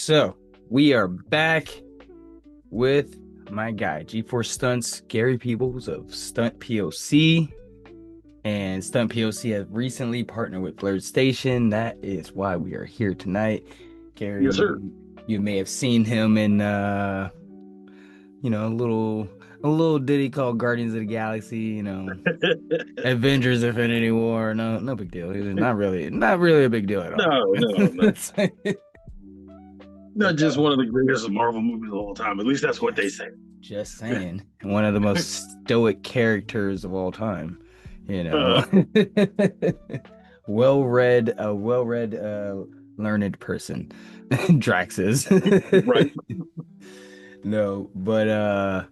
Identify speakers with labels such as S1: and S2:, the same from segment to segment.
S1: So we are back with my guy, G4 Stunts, Gary Peebles of Stunt POC. And Stunt POC has recently partnered with Blerd Station. That is why we are here tonight. Gary,
S2: Yes, sir.
S1: you may have seen him in a little ditty called Guardians of the Galaxy, Avengers Infinity War. No big deal. It's not really a big deal at all.
S2: No, no, no.
S1: But
S2: Not just one of the greatest Marvel movies of all time. At least that's what they
S1: just
S2: say.
S1: just saying. One of the most stoic characters of all time, you know.
S2: Uh,
S1: Well-read, learned person. Drax is.
S2: right.
S1: No, but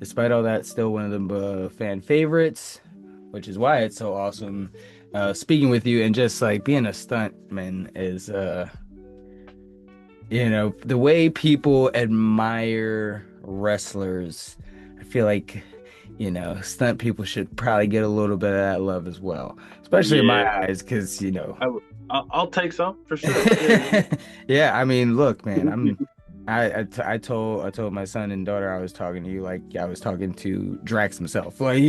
S1: despite all that, still one of the fan favorites, which is why it's so awesome speaking with you and just like being a stuntman is the way people admire wrestlers, I feel like, stunt people should probably get a little bit of that love as well, especially in my
S2: Yeah.
S1: eyes, because,
S2: I'll take some for sure. Yeah.
S1: yeah, I mean, look, man, I told my son and daughter I was talking to you like I was talking to Drax himself. Like,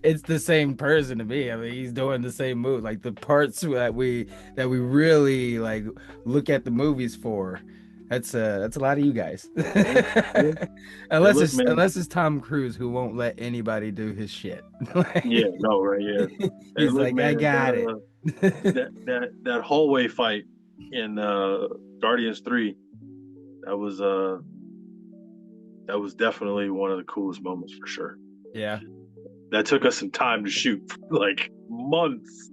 S1: it's the same person to me. I mean, he's doing the same move. Like the parts that we really like look at the movies for. That's a lot of you guys.
S2: Yeah. Yeah. Hey,
S1: Unless
S2: look,
S1: it's
S2: man.
S1: unless it's Tom Cruise who won't let anybody do his shit.
S2: Yeah.
S1: Like,
S2: No. Right. Yeah. Hey,
S1: he's
S2: look,
S1: like, I
S2: man.
S1: got it.
S2: That hallway fight in Guardians 3. That was uh that was definitely one of the coolest moments for sure.
S1: Yeah.
S2: That took us some time to shoot, like months,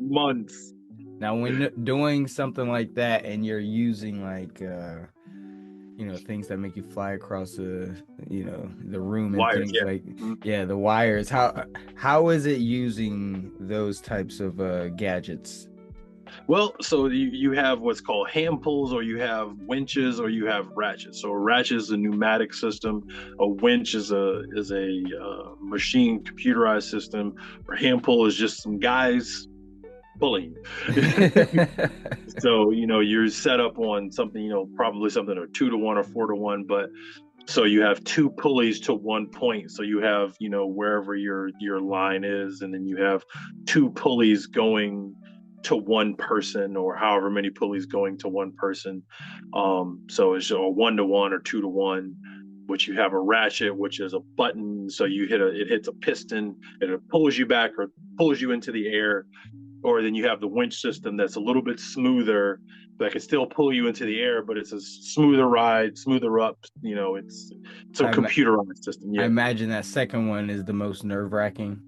S2: months.
S1: Now, when doing something like that and you're using like things that make you fly across the room and
S2: Wires.
S1: things
S2: Yeah.
S1: like
S2: Mm-hmm.
S1: yeah, the wires, how is it using those types of gadgets?
S2: Well, so you have what's called hand pulls, or you have winches, or you have ratchets. So a ratchet is a pneumatic system. A winch is a machine computerized system. Or hand pull is just some guys pulling. So you're set up on something, probably something or 2 to 1 or 4 to 1, but so you have two pulleys to one point. So you have wherever your line is, and then you have two pulleys going to one person, or however many pulleys going to one person. So it's a 1 to 1 or 2 to 1. Which you have a ratchet, which is a button. So it hits a piston, and it pulls you back or pulls you into the air. Or then you have the winch system that's a little bit smoother, that can still pull you into the air, but it's a smoother ride, smoother up. It's a
S1: I ima-
S2: computerized system.
S1: I
S2: Yeah,
S1: imagine that second one is the most nerve-wracking.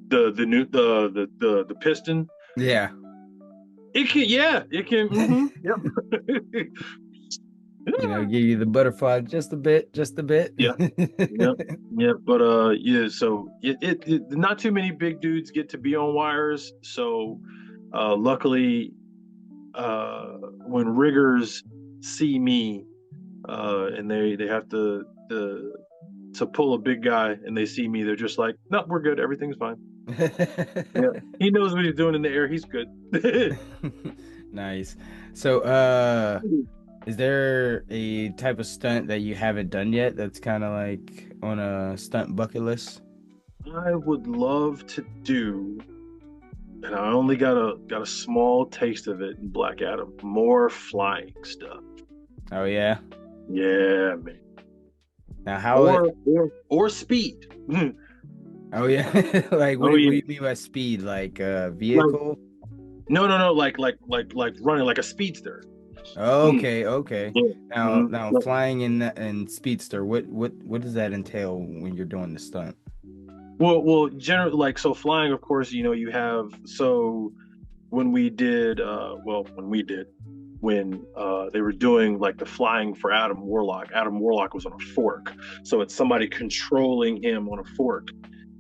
S2: the new the piston.
S1: Yeah.
S2: It can, yeah, it can. Yep.
S1: Give you the butterfly just a bit.
S2: Yeah, yeah, yeah. But yeah. So not too many big dudes get to be on wires. So luckily, when riggers see me, and they have to pull a big guy, and they see me, they're just like, no, we're good, everything's fine. Yeah, he knows what he's doing in the air, he's good.
S1: Nice. So, is there a type of stunt that you haven't done yet that's kind of like on a stunt bucket list?
S2: I would love to do, and I only got a small taste of it in Black Adam, more flying stuff.
S1: Oh yeah.
S2: Yeah, man.
S1: Now how it?
S2: Or speed.
S1: Oh yeah. Like
S2: Oh
S1: what
S2: yeah.
S1: do you mean by speed? Like
S2: Like,
S1: vehicle?
S2: no, like running like a speedster. Mm.
S1: Okay, okay.
S2: Yeah.
S1: Now
S2: Mhm.
S1: flying in Speedster, what does that entail when you're doing the stunt?
S2: Well, generally, like, so flying, of course, you have, so when they were doing like the flying for Adam Warlock was on a fork, so it's somebody controlling him on a fork,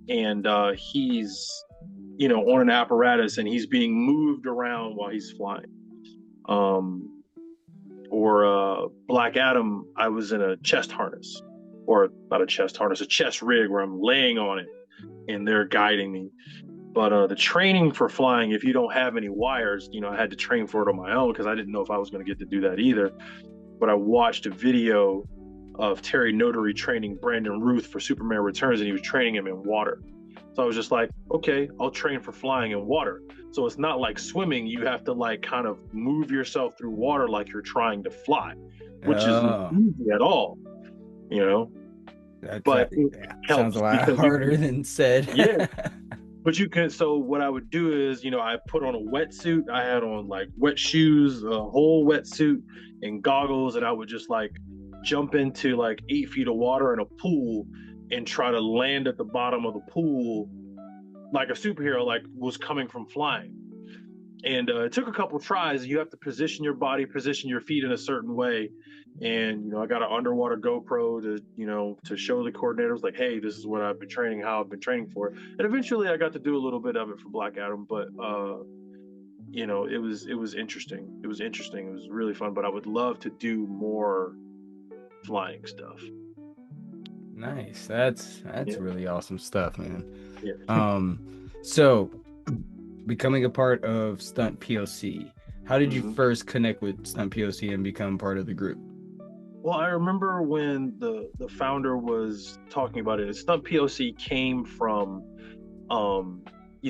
S2: and he's on an apparatus, and he's being moved around while he's flying. Um, or Black Adam, I was in a chest harness, or not a chest harness, a chest rig where I'm laying on it and they're guiding me. But the training for flying, if you don't have any wires, I had to train for it on my own because I didn't know if I was going to get to do that either. But I watched a video of Terry Notary training Brandon Ruth for Superman Returns, and he was training him in water. So I was just like, okay, I'll train for flying in water. So it's not like swimming. You have to like kind of move yourself through water like you're trying to fly, which isn't
S1: Oh,
S2: easy at all, you know.
S1: that's
S2: But it
S1: yeah, sounds a
S2: helps
S1: lot
S2: because
S1: harder than said.
S2: yeah, but you can. So what I would do is, I put on a wetsuit. I had on like wet shoes, a whole wetsuit, and goggles, and I would just like jump into like 8 feet of water in a pool and try to land at the bottom of the pool like a superhero, like was coming from flying. And it took a couple tries. You have to position your body, position your feet in a certain way. And I got an underwater GoPro to show the coordinators like, hey, this is what I've been training, how I've been training for it. And eventually, I got to do a little bit of it for Black Adam. But it was interesting. It was interesting. It was really fun. But I would love to do more flying stuff.
S1: Nice. That's
S2: Yeah,
S1: really awesome stuff, man.
S2: yeah.
S1: So becoming a part of Stunt POC, how did you
S2: hmm
S1: first connect with Stunt POC and become part of the group?
S2: Well, I remember when the founder was talking about it. Stunt POC came from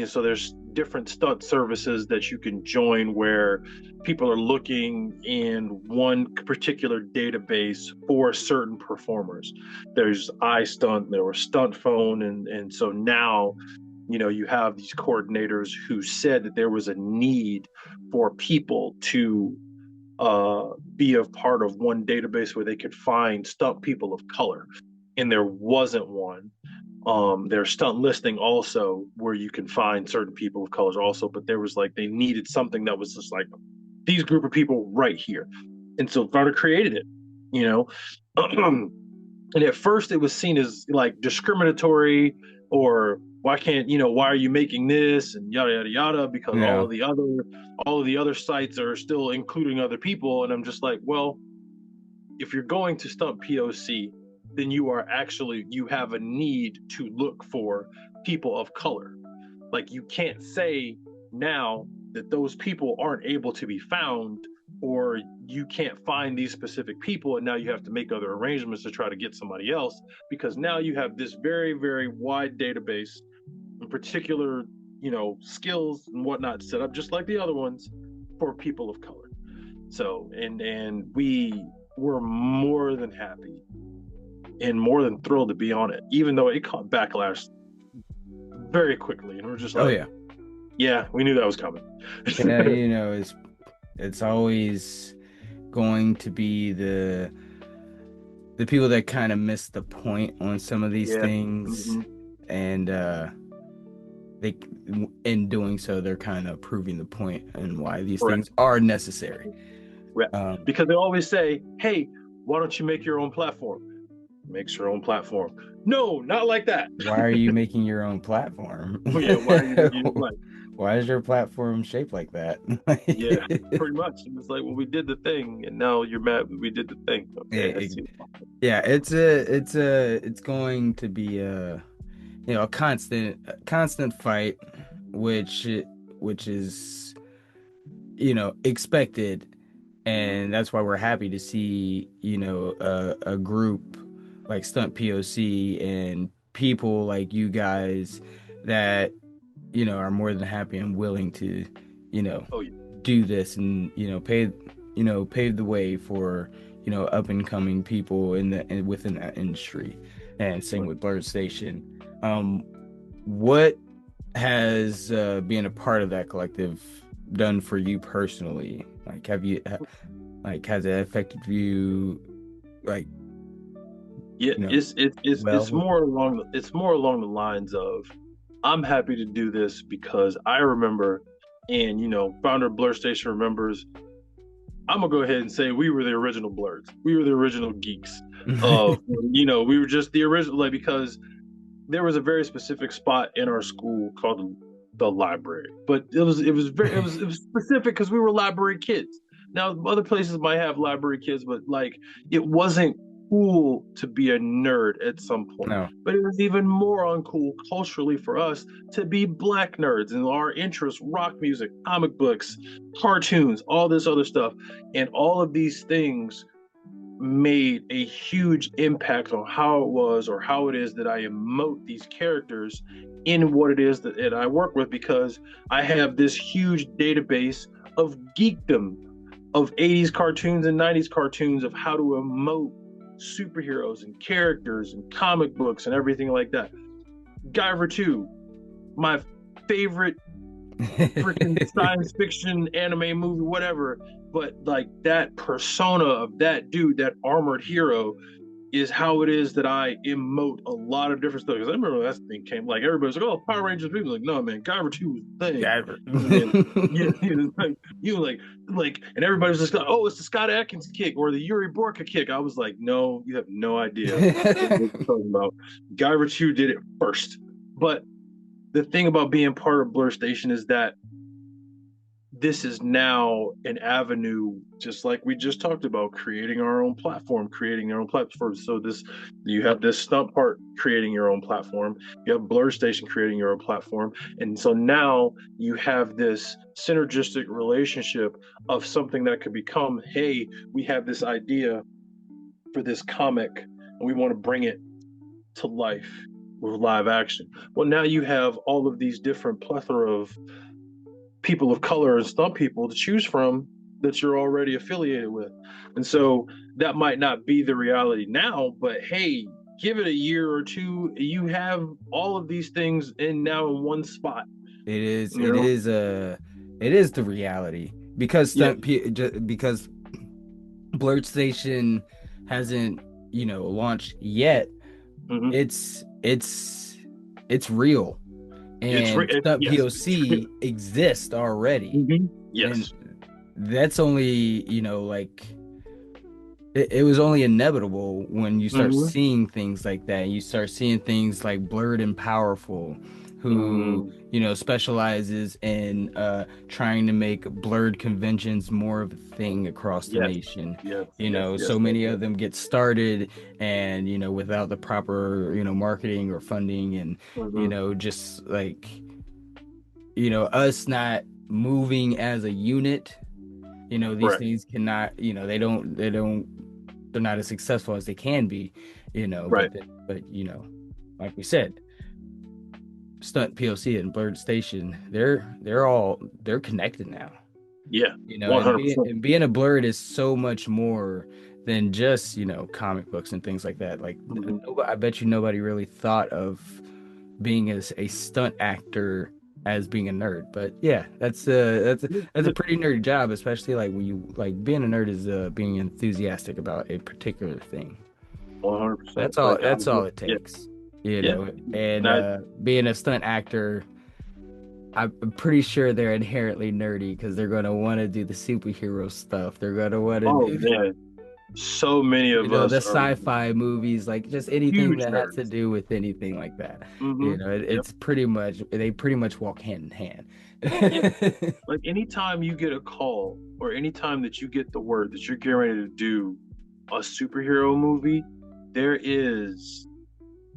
S2: so there's different stunt services that you can join where people are looking in one particular database for certain performers. There's iStunt, there was Stunt Phone, and so now you have these coordinators who said that there was a need for people to be a part of one database where they could find stunt people of color, and there wasn't one. There's stunt listing also where you can find certain people of colors also, but there was like they needed something that was just like these group of people right here, and so Varda created it, you know. And at first it was seen as like discriminatory or why are you making this and yada yada yada because all
S1: Yeah.
S2: of the other sites are still including other people, and I'm just like, well, if you're going to Stunt POC, then you have a need to look for people of color. Like you can't say now that those people aren't able to be found or you can't find these specific people and now you have to make other arrangements to try to get somebody else because now you have this very, very wide database in particular, skills and whatnot set up just like the other ones for people of color. So and we were more than happy and more than thrilled to be on it, even though it caught backlash very quickly. And we're just
S1: Oh
S2: like,
S1: yeah.
S2: yeah, we knew that was coming.
S1: Yeah, it's always going to be the people that kind of miss the point on some of these
S2: Yeah.
S1: things,
S2: hmm
S1: and they in doing so they're kind of proving the point and why these
S2: Correct.
S1: things are necessary.
S2: Right.
S1: um
S2: Because they always say, hey, why don't you make your own platform? Makes your own platform. No, not like that.
S1: why are you making your own platform?
S2: Oh, yeah, why are you making like,
S1: Why is your platform shaped like that?
S2: yeah, pretty much. And it's like, well, we did the thing, and now you're mad we did the thing. Okay, I
S1: Yeah,
S2: see.
S1: yeah, it's going to be a constant fight, which which is expected, and that's why we're happy to see a group like Stunt POC and people like you guys that are more than happy and willing to you know
S2: Oh, yeah.
S1: do this and pave the way for up and coming people within that industry. And same with Blerd Station. What has being a part of that collective done for you personally? Like, like, has it affected you, like,
S2: Yeah,
S1: you know,
S2: it's
S1: well?
S2: more along the lines of I'm happy to do this because I remember, and founder of Blur Station remembers. I'm gonna go ahead and say we were the original Blurs. We were the original geeks. Of we were just the original, like, because there was a very specific spot in our school called the library, but it was specific because we were library kids. Now other places might have library kids, but like it wasn't. cool to be a nerd at some point,
S1: No,
S2: but it was even more uncool culturally for us to be black nerds and our interests, rock music, comic books, cartoons, all this other stuff. And all of these things made a huge impact on how it was or how it is that I emote these characters in what it is that I work with, because I have this huge database of geekdom of 80s cartoons and 90s cartoons of how to emote superheroes and characters and comic books and everything like that. Guyver 2, my favorite freaking science fiction anime movie, whatever. But like that persona of that dude, that armored hero, is how it is that I emote a lot of different stuff. Because I remember when that thing came, like everybody's like, "Oh, Power Rangers." People like, "No, man, Guyver 2 was the thing."
S1: Guyver.
S2: And yeah, and everybody's just like, "Oh, it's the Scott Adkins kick or the Yuri Borka kick." I was like, "No, you have no idea what you're talking about." Guyver 2 did it first. But the thing about being part of Blur Station is that this is now an avenue, just like we just talked about, creating our own platform, creating our own platform. So this, you have this stunt part creating your own platform, you have Blur Station creating your own platform, and so now you have this synergistic relationship of something that could become, hey, we have this idea for this comic and we want to bring it to life with live action. Well, now you have all of these different plethora of people of color and stunt people to choose from that you're already affiliated with. And so that might not be the reality now, but hey, give it a year or two, you have all of these things in now in one spot.
S1: It is.
S2: You
S1: It
S2: know?
S1: is. It is the reality because
S2: Yeah.
S1: because Blerd Station hasn't launched yet.
S2: Mm-hmm.
S1: It's real, and Stunt
S2: Yes, it's real.
S1: POC exists already,
S2: Mm-hmm.
S1: and
S2: Yes.
S1: that's only like it was only inevitable when you start
S2: Mm-hmm.
S1: seeing things like that. You start seeing things like Blurred and Powerful, who,
S2: Mm-hmm.
S1: specializes in trying to make blurred conventions more of a thing across the
S2: Yes.
S1: nation.
S2: Yes. Yes. Yes.
S1: So
S2: Yes.
S1: many
S2: Yes.
S1: of them get started and, without the proper, marketing or funding and,
S2: Mm-hmm.
S1: just like, us not moving as a unit, these
S2: Right.
S1: things cannot, they're not as successful as they can be,
S2: Right.
S1: but like we said, Stunt POC and Blurred Station, they're connected now.
S2: Yeah.
S1: And
S2: 100%.
S1: being a Blurred is so much more than just, comic books and things like that. Like
S2: Mm-hmm.
S1: I bet you nobody really thought of being as a stunt actor as being a nerd. But yeah, that's a pretty nerdy job, especially like when you like being a nerd is being enthusiastic about a particular thing.
S2: 100%.
S1: That's all.
S2: Like,
S1: That's all it
S2: yeah.
S1: takes,
S2: Yeah.
S1: And
S2: And I,
S1: being a stunt actor, I'm pretty sure they're inherently nerdy because they're gonna want to do the superhero stuff. They're gonna want to
S2: oh
S1: do,
S2: man, so many of
S1: the
S2: us are
S1: sci-fi movies, like just anything
S2: huge
S1: that has to
S2: nerds.
S1: do with anything like that.
S2: Mm-hmm. Yep.
S1: It's pretty much they pretty much walk hand in
S2: Yeah.
S1: hand.
S2: Like anytime you get a call or anytime that you get the word that you're getting ready to do a superhero movie, there is,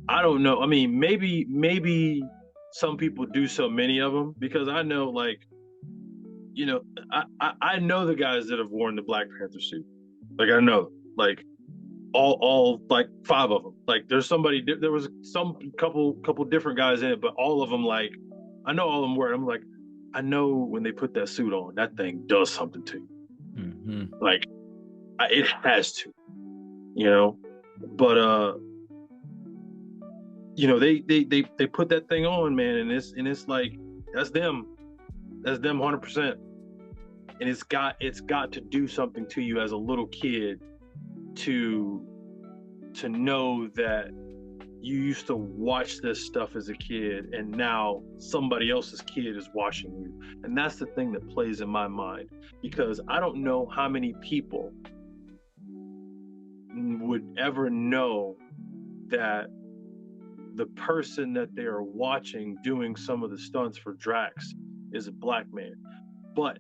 S2: I don't know. I mean, maybe some people do so many of them because I know, like, you know, I know the guys that have worn the Black Panther suit. Like I know, like all like five of them. Like there's somebody, there was some couple different guys in it, but all of them, like I know all of them wear it. I'm like, I know when they put that suit on, that thing does something to you.
S1: Hmm.
S2: Like it has to, you know. But they put that thing on, man, and it's like that's them 100%, and it's got to do something to you as a little kid to know that you used to watch this stuff as a kid and now somebody else's kid is watching you. And that's the thing that plays in my mind, because I don't know how many people would ever know that the person that they are watching doing some of the stunts for Drax is a black man. But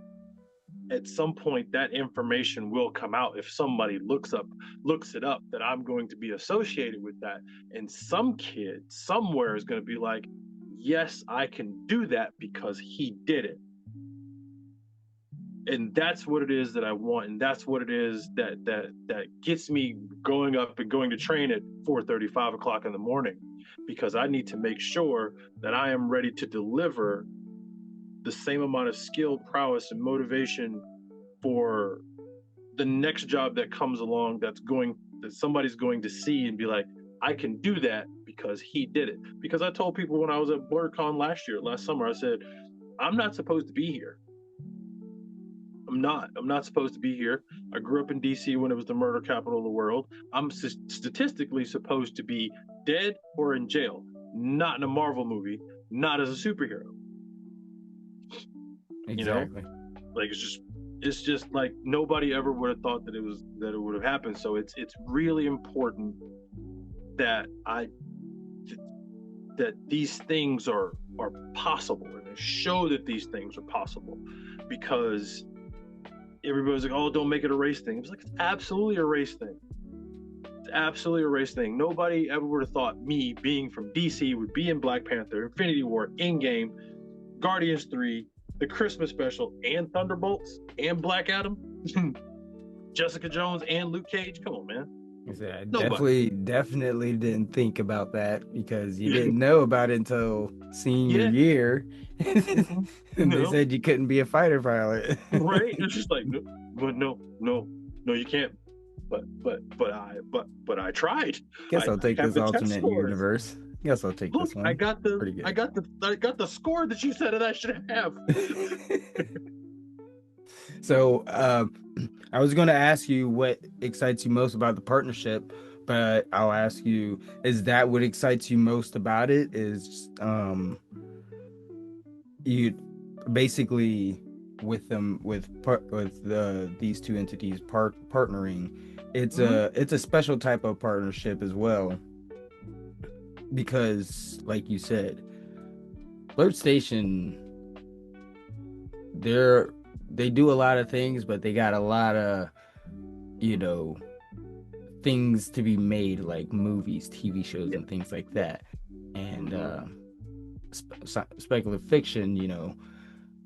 S2: at some point that information will come out if somebody looks it up, that I'm going to be associated with that, and some kid somewhere is going to be like, yes, I can do that because he did it. And that's what it is that I want, and that's what it is that gets me going up and going to train at 4:30, 5 o'clock in the morning, because I need to make sure that I am ready to deliver the same amount of skill, prowess, and motivation for the next job that comes along, that somebody's going to see and be like, I can do that because he did it. Because I told people when I was at BlerdCon last summer, I said, I'm not supposed to be here. I'm not supposed to be here. I grew up in DC when it was the murder capital of the world. I'm statistically supposed to be dead or in jail, not in a Marvel movie, not as a superhero.
S1: Exactly.
S2: Like it's just like nobody ever would have thought that it would have happened. So it's really important that that these things are possible, and show that these things are possible, because everybody's like, oh, don't make it a race thing. It's like, it's absolutely a race thing. It's absolutely a race thing. Nobody ever would have thought me being from DC would be in Black Panther, Infinity War, Endgame, Guardians 3, the Christmas special, and Thunderbolts, and Black Adam, Jessica Jones, and Luke Cage. Come on, man.
S1: I definitely didn't think about that, because you didn't know about it until senior year. And they said you couldn't be a fighter pilot.
S2: Right? It's just like, no, you can't. But I tried.
S1: Guess I'll take this alternate universe. Guess I'll take this one.
S2: I got the score that you said that I should have.
S1: So I was going to ask you what excites you most about the partnership, but I'll ask you, is that what excites you most about it? Is you basically with these two entities partnering, it's a special type of partnership as well, because like you said, Blerd Station, they do a lot of things, but they got a lot of, things to be made, like movies, TV shows, and things like that. And speculative fiction,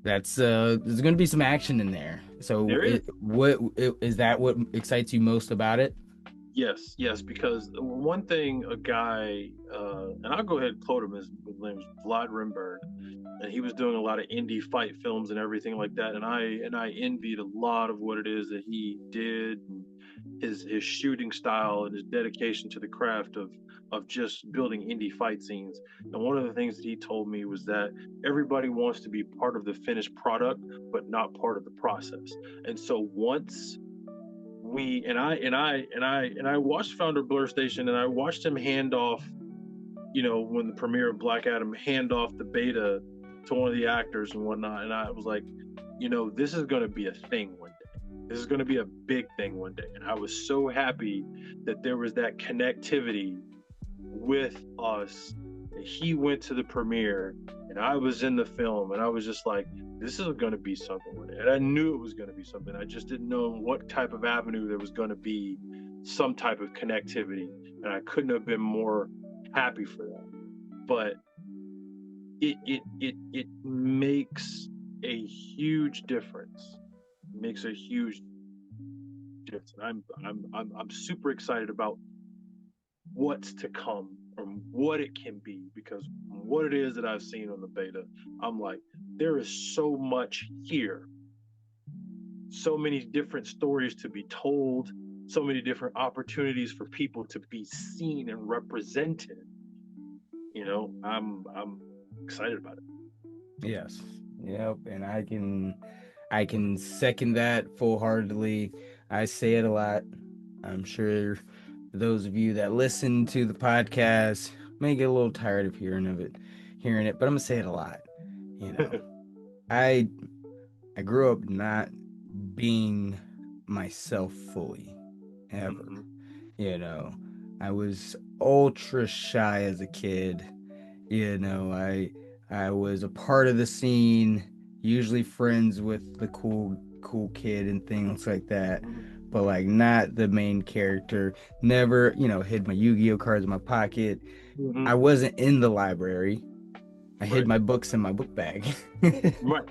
S1: that's there's going to be some action in there. So is that what excites you most about it?
S2: Yes, because one thing, a guy, and I'll go ahead and quote him, his name is Blerd, and he was doing a lot of indie fight films and everything like that, and I envied a lot of what it is that he did, and his shooting style and his dedication to the craft of just building indie fight scenes. And one of the things that he told me was that everybody wants to be part of the finished product, but not part of the process. And so once I watched Founder Blerd Station, and I watched him hand off, when the premiere of Black Adam, hand off the beta to one of the actors and whatnot, and I was like, this is going to be a thing one day. This is going to be a big thing one day. And I was so happy that there was that connectivity with us. He went to the premiere, and I was in the film, and I was just like, this is going to be something one day. And I knew it was going to be something. I just didn't know what type of avenue there was going to be some type of connectivity. And I couldn't have been more happy for that. But it makes a huge difference. It makes a huge difference. And I'm super excited about what's to come, or what it can be, because what it is that I've seen on the beta, I'm like, there is so much here, so many different stories to be told, so many different opportunities for people to be seen and represented. I'm excited about it.
S1: Yes. Yep. And I can second that full-heartedly. I say it a lot. I'm sure those of you that listen to the podcast may get a little tired of hearing it, but I'm gonna say it a lot. I grew up not being myself fully, ever. I was ultra shy as a kid. I was a part of the scene, usually friends with the cool cool kid and things like that,
S2: Mhm.
S1: but like not the main character. Never, hid my Yu-Gi-Oh cards in my pocket. I
S2: Mhm.
S1: wasn't in the library. I hid
S2: Right.
S1: my books in my book bag.
S2: Right.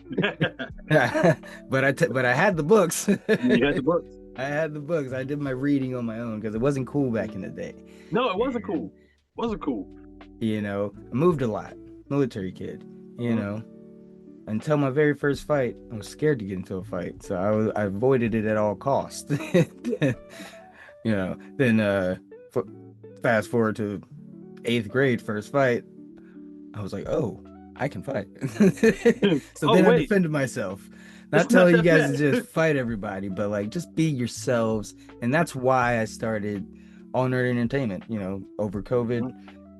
S1: But I had the books.
S2: You had the books.
S1: I had the books. I did my reading on my own because it wasn't cool back in the day.
S2: No, it wasn't
S1: And
S2: cool. Wasn't cool.
S1: I moved a lot. Military kid, you
S2: Mhm.
S1: know. Until my very first fight, I was scared to get into a fight, so I avoided it at all costs. Then f fast forward to eighth grade, first fight, I was like, oh, I can fight. So
S2: Oh
S1: then I
S2: wait,
S1: defended myself.
S2: it's
S1: Not
S2: not
S1: telling you
S2: that
S1: guys to
S2: bad.
S1: just fight everybody, but like just be yourselves. And that's why I started All Nerd Entertainment, over COVID.
S2: Mhm.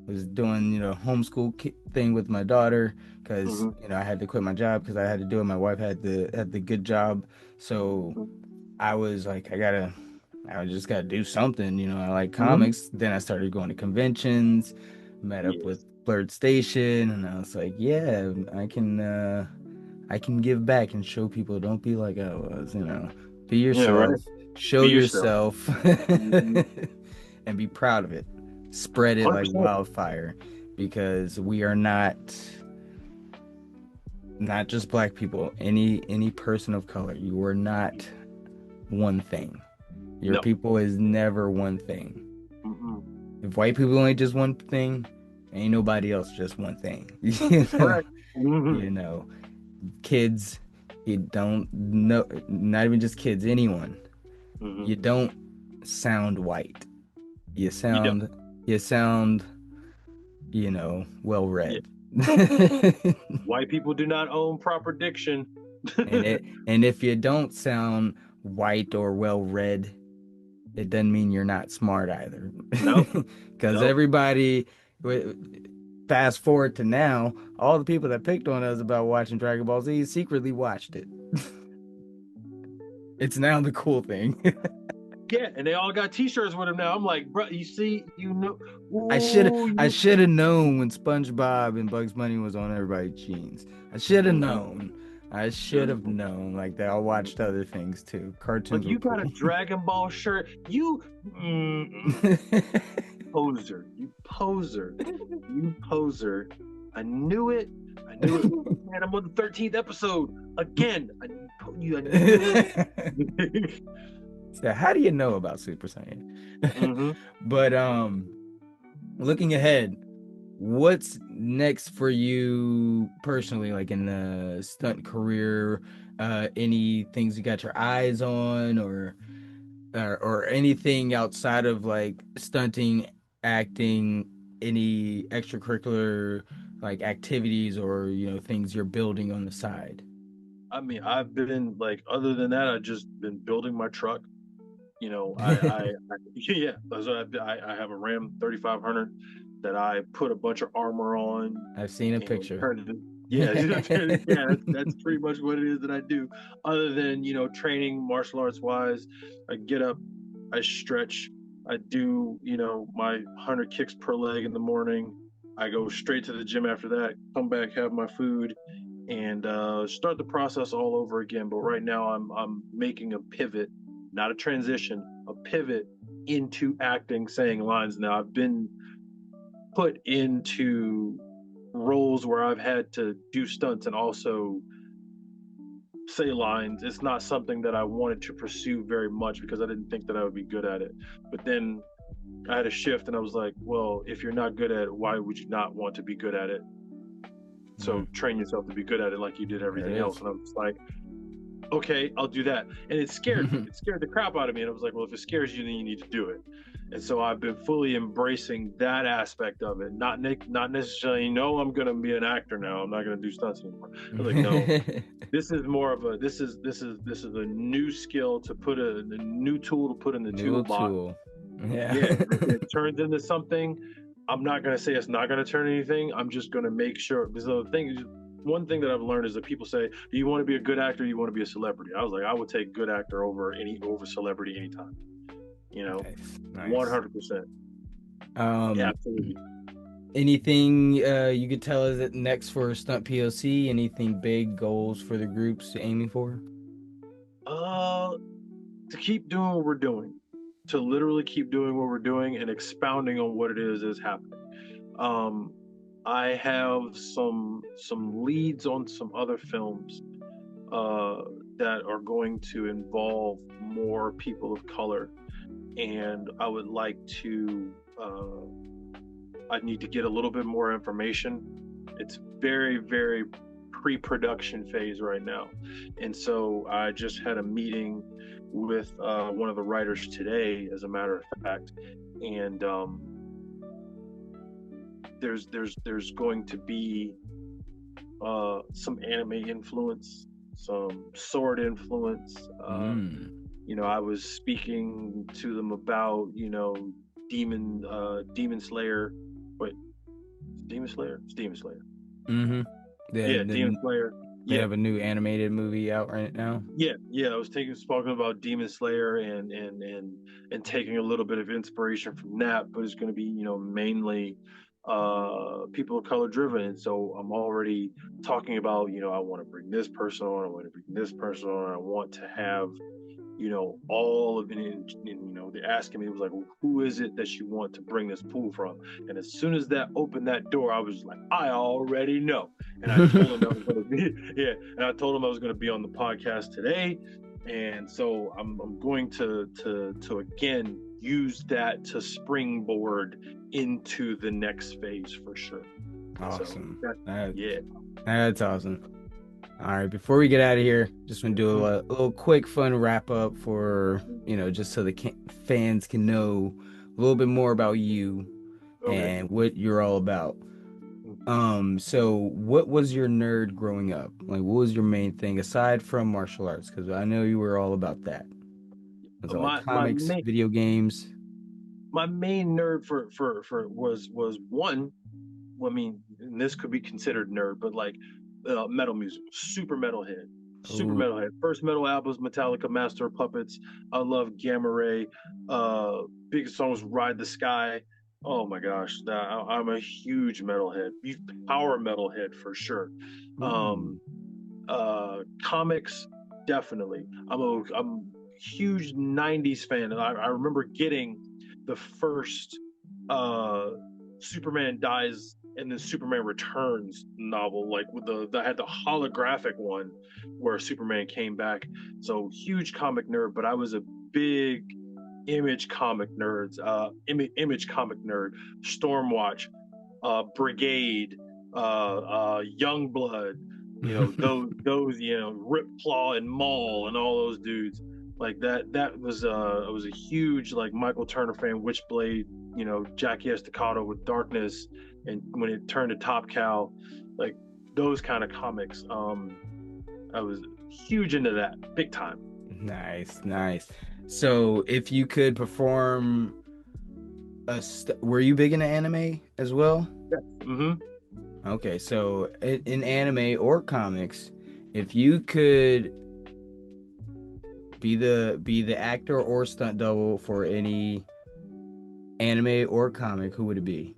S1: Was doing, homeschool thing with my daughter because,
S2: Mhm.
S1: I had to quit my job because I had to do it. My wife had the good job. So I was like, I just gotta do something, I like
S2: Mhm.
S1: comics. Then I started going to conventions, met up
S2: Yes.
S1: with Blerd Station, and I was like, yeah, I can give back and show people don't be like I was, be
S2: Yeah. Right.
S1: yourself, show
S2: Be yourself.
S1: yourself,
S2: Mhm.
S1: and be proud of it. Spread it like
S2: 100%.
S1: wildfire because we are not just black people, any person of color. You are not one thing. Your
S2: No.
S1: people is never one thing.
S2: Mm-mm.
S1: If white people ain't just one thing, ain't nobody else just one thing. You know,
S2: Correct. Mhm.
S1: you know, kids, you don't know, not even just kids, anyone.
S2: Mhm.
S1: You don't sound white. You
S2: You don't.
S1: sound, you sound, well
S2: Yeah.
S1: read.
S2: White people do not own proper diction.
S1: And if you don't sound white or well read, it doesn't mean you're not smart either.
S2: No.
S1: Because
S2: No.
S1: everybody, fast forward to now, all the people that picked on us about watching Dragon Ball Z secretly watched it. It's now the cool thing.
S2: Yeah, and they all got T-shirts with them now. I'm like, bro, you see, you know, ooh,
S1: I
S2: you.
S1: should have known when SpongeBob and Bugs Bunny was on everybody's jeans. I should have
S2: Mhm.
S1: known. I should have
S2: Mhm.
S1: known. Like they all watched other things too.
S2: Like
S1: Cartoons were
S2: you got a
S1: cool.
S2: Dragon Ball shirt. You poser. You poser. You poser. I knew it. I knew it. Man, I'm on the 13th episode again. I knew it.
S1: So how do you know about Super Saiyan?
S2: Hmm.
S1: But looking ahead, what's next for you personally, like in the stunt career? Any things you got your eyes on, or anything outside of like stunting, acting, any extracurricular like activities or things you're building on the side?
S2: I mean, I've been like, other than that, I've just been building my truck. Yeah. So I have a Ram 3500 that I put a bunch of armor on
S1: I've seen a
S2: and
S1: picture.
S2: turned it. Yeah, yeah, that's pretty much what it is that I do. Other than training martial arts wise, I get up, I stretch, I do my 100 kicks per leg in the morning. I go straight to the gym after that, come back, have my food, and start the process all over again. But right now, I'm making a pivot, not a transition, a pivot into acting, saying lines. Now I've been put into roles where I've had to do stunts and also say lines. It's not something that I wanted to pursue very much because I didn't think that I would be good at it. But then I had a shift and I was like, well, if you're not good at it, why would you not want to be good at it? So
S1: Mm,
S2: train yourself to be good at it like you did
S1: there it
S2: everything else.
S1: is.
S2: And I was like, okay, I'll do that. And it scared me. It scared the crap out of me. And I was like, well, if it scares you, then you need to do it. And so I've been fully embracing that aspect of it. Not necessarily, no, I'm gonna be an actor now. I'm not gonna do stunts anymore. I was like, no, this is more of a this is a new skill to put a new tool to put in the
S1: New
S2: toolbox.
S1: tool. Yeah.
S2: Yeah, and if it turns into something, I'm not gonna say it's not gonna turn anything. I'm just gonna make sure. Because the thing, one thing that I've learned is that people say, "Do you want to be a good actor? Or you want to be a celebrity?" I was like, I would take good actor over celebrity anytime.
S1: Nice. Nice.
S2: 100%. Yeah,
S1: Um,
S2: absolutely.
S1: anything you could tell us that next for Stunt POC? Anything big goals for the groups aiming for?
S2: Uh, to keep doing what we're doing, to literally keep doing what we're doing and expounding on what it is happening. Um, I have some leads on some other films uh, that are going to involve more people of color, and I would like to. I need to get a little bit more information. It's very, very pre-production phase right now, and so I just had a meeting with one of the writers today, as a matter of fact, and there's going to be some anime influence, some sword influence.
S1: Mm.
S2: I was speaking to them about Demon Slayer. Wait, Demon Slayer? It's Demon Slayer.
S1: Mm-hmm.
S2: Yeah, Demon Slayer.
S1: They
S2: Yeah,
S1: have a new animated movie out right now.
S2: yeah. I was talking about Demon Slayer and taking a little bit of inspiration from that, but it's going to be mainly people of color driven. And so I'm already talking about I want to bring this person on, I want to bring this person on, I want to have all of it. They're asking me, it was like, well, who is it that you want to bring this pool from? And as soon as that opened that door, I was like, I already know. And I told him I was going to be, yeah. And I told him I was going to be on the podcast today. And so I'm going to again use that to springboard into the next phase for sure.
S1: Awesome.
S2: So yeah.
S1: That's awesome. All right, before we get out of here, just want to do a little quick fun wrap up for, just so the fans can know a little bit more about you
S2: Okay.
S1: and what you're all about. So what was your nerd growing up? Like, what was your main thing aside from martial arts? Because I know you were all about that. Was it like
S2: My
S1: comics,
S2: main
S1: video games?
S2: my main nerd for was one. Well, I mean, and this could be considered nerd, but like metal music, super
S1: Oh,
S2: metalhead. First metal albums, Metallica, Master of Puppets. I love Gamma Ray. Biggest songs, Ride the Sky. Oh my gosh, I'm a huge metalhead, power metalhead for sure.
S1: ooh.
S2: Um, Comics, definitely. I'm a huge '90s fan, and I remember getting the first uh, Superman dies and then Superman Returns novel, like with I had the holographic one where Superman came back. So huge comic nerd, but I was a big image comic nerd, Stormwatch, Brigade, Young Blood, those Rip Claw and Maul and all those dudes. Like that was I was a huge like Michael Turner fan, Witchblade, Jackie Estacado with Darkness, and when it turned to Top Cow, like those kind of comics. I was huge into that, big time.
S1: Nice, nice. So, if you could perform were you big into anime as well?
S2: Yeah. Mm-hmm.
S1: Okay, so in anime or comics, if you could be the actor or stunt double for any anime or comic, who would it be?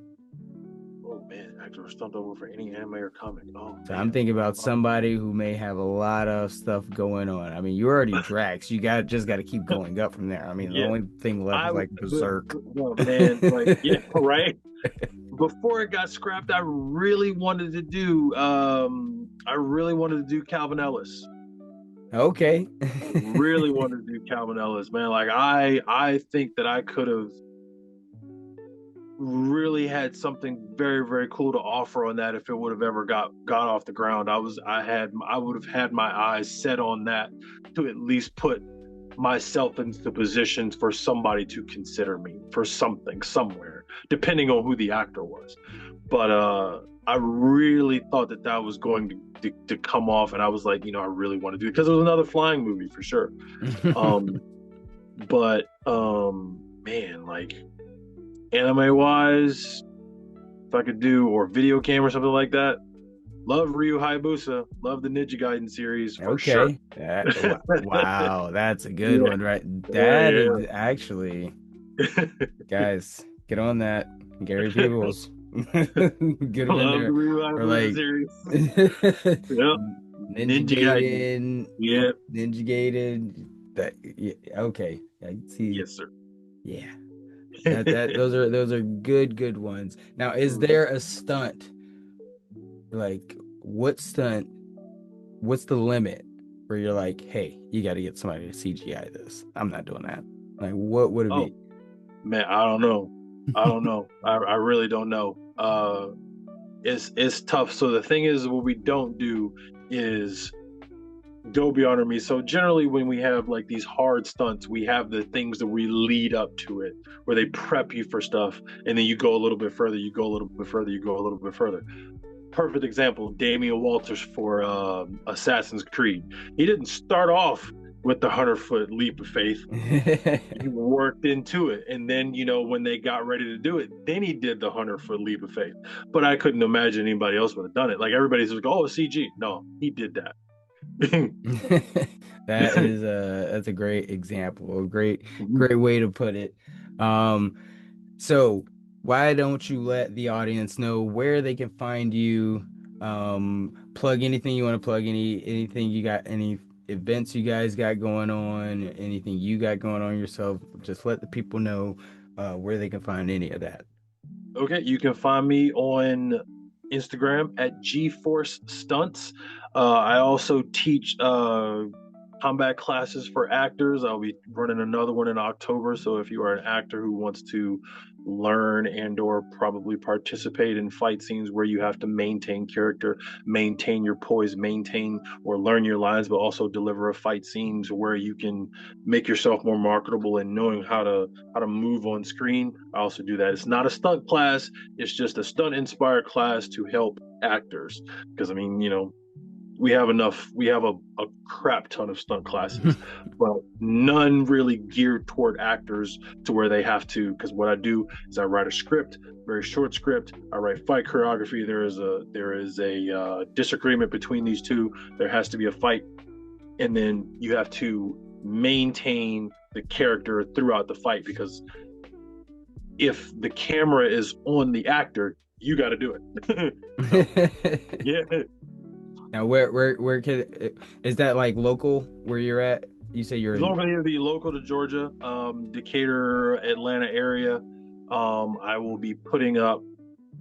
S2: Oh man, actor stumped over for any anime or comic. Oh
S1: So I'm
S2: man.
S1: thinking about somebody who may have a lot of stuff going on. I mean, you're already Drax. You got to keep going up from there. I mean, the
S2: Yeah,
S1: only thing left is like Berserk.
S2: well, man, like yeah, right. Before it got scrapped, I really wanted to do Calvin Ellis.
S1: Okay.
S2: Really wanted to do Calvin Ellis, man. Like I think that I could have really had something very very cool to offer on that if it would have ever got off the ground. I would have had my eyes set on that to at least put myself into positions for somebody to consider me for something somewhere, depending on who the actor was. But I really thought that was going to come off, and I was like, I really want to do it because it was another flying movie for sure. Um, but man, like anime wise, if I could do or video game or something like that, love Ryu Hayabusa, love the Ninja Gaiden series for sure.
S1: Okay. Wow, that's a good
S2: Yeah,
S1: one, right? That
S2: yeah,
S1: is actually,
S2: yeah.
S1: guys, get on that. Gary Peebles. Get him in
S2: Love the
S1: there.
S2: Ryu
S1: Or
S2: Hayabusa
S1: like
S2: series. Yep.
S1: Ninja
S2: Ninja Gaiden.
S1: Gaiden,
S2: Yeah.
S1: Ninja Gaiden. That yeah, okay. I see.
S2: Yes, sir.
S1: Yeah. That those are good ones. Now, is
S2: Mhm.
S1: there a stunt? Like what stunt? What's the limit where you're like, hey, you got to get somebody to CGI this? I'm not doing that. Like, what would it
S2: Oh
S1: be?
S2: man, I don't know. I don't know. I really don't know. It's tough. So the thing is, what we don't do is go beyond our means. So generally, when we have like these hard stunts, we have the things that we lead up to it, where they prep you for stuff, and then you go a little bit further, you go a little bit further, you go a little bit further. Perfect example, Damian Walters for Assassin's Creed. He didn't start off with the 100-foot leap of faith. He worked into it, and then when they got ready to do it, then he did the 100-foot leap of faith. But I couldn't imagine anybody else would have done it. Like everybody's like, oh, CG. No, he did that.
S1: That's a great example, a great way to put it. Um, so why don't you let the audience know where they can find you? Plug anything you want to plug, anything you got, any events you guys got going on, anything you got going on yourself. Just let the people know where they can find any of that.
S2: Okay, you can find me on Instagram at GeForce Stunts. I also teach combat classes for actors. I'll be running another one in October. So if you are an actor who wants to learn and or probably participate in fight scenes where you have to maintain character, maintain your poise, maintain or learn your lines, but also deliver a fight scenes where you can make yourself more marketable and knowing how to move on screen. I also do that. It's not a stunt class. It's just a stunt inspired class to help actors. Because I mean, we have a crap ton of stunt classes, but none really geared toward actors to where they have to. Because what I do is I write a script, very short script. I write fight choreography. There is a disagreement between these two. There has to be a fight, and then you have to maintain the character throughout the fight, because if the camera is on the actor, you got to do it. So yeah,
S1: Now, where is that like local where you're at? You say you're
S2: as long
S1: in.
S2: as I be local to Georgia, Decatur, Atlanta area, I will be putting up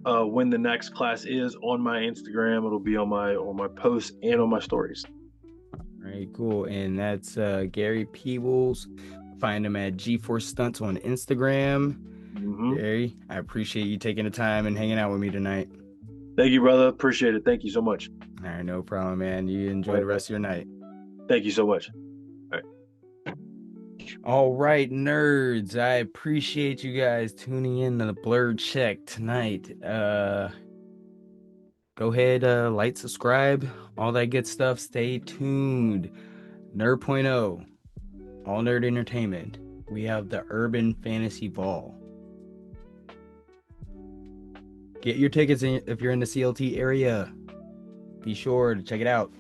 S2: when the next class is on my Instagram. It'll be on my posts and on my stories.
S1: All right, cool. And that's Gary Peebles. Find him at G4 Stunts on Instagram.
S2: Hmm.
S1: Gary, I appreciate you taking the time and hanging out with me tonight.
S2: Thank you, brother. Appreciate it. Thank you so much.
S1: All right, no problem, man. You
S2: All
S1: enjoy the
S2: right, man.
S1: rest of your night.
S2: Thank you so much. All right.
S1: All right, nerds. I appreciate you guys tuning in to the Blerd Check tonight. Go ahead, like, subscribe, all that good stuff. Stay tuned. Nerd.0, all nerd entertainment. We have the Urban Fantasy Ball. Get your tickets if you're in the CLT area. Be sure to check it out.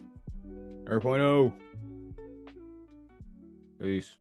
S1: Nerd.0. Peace.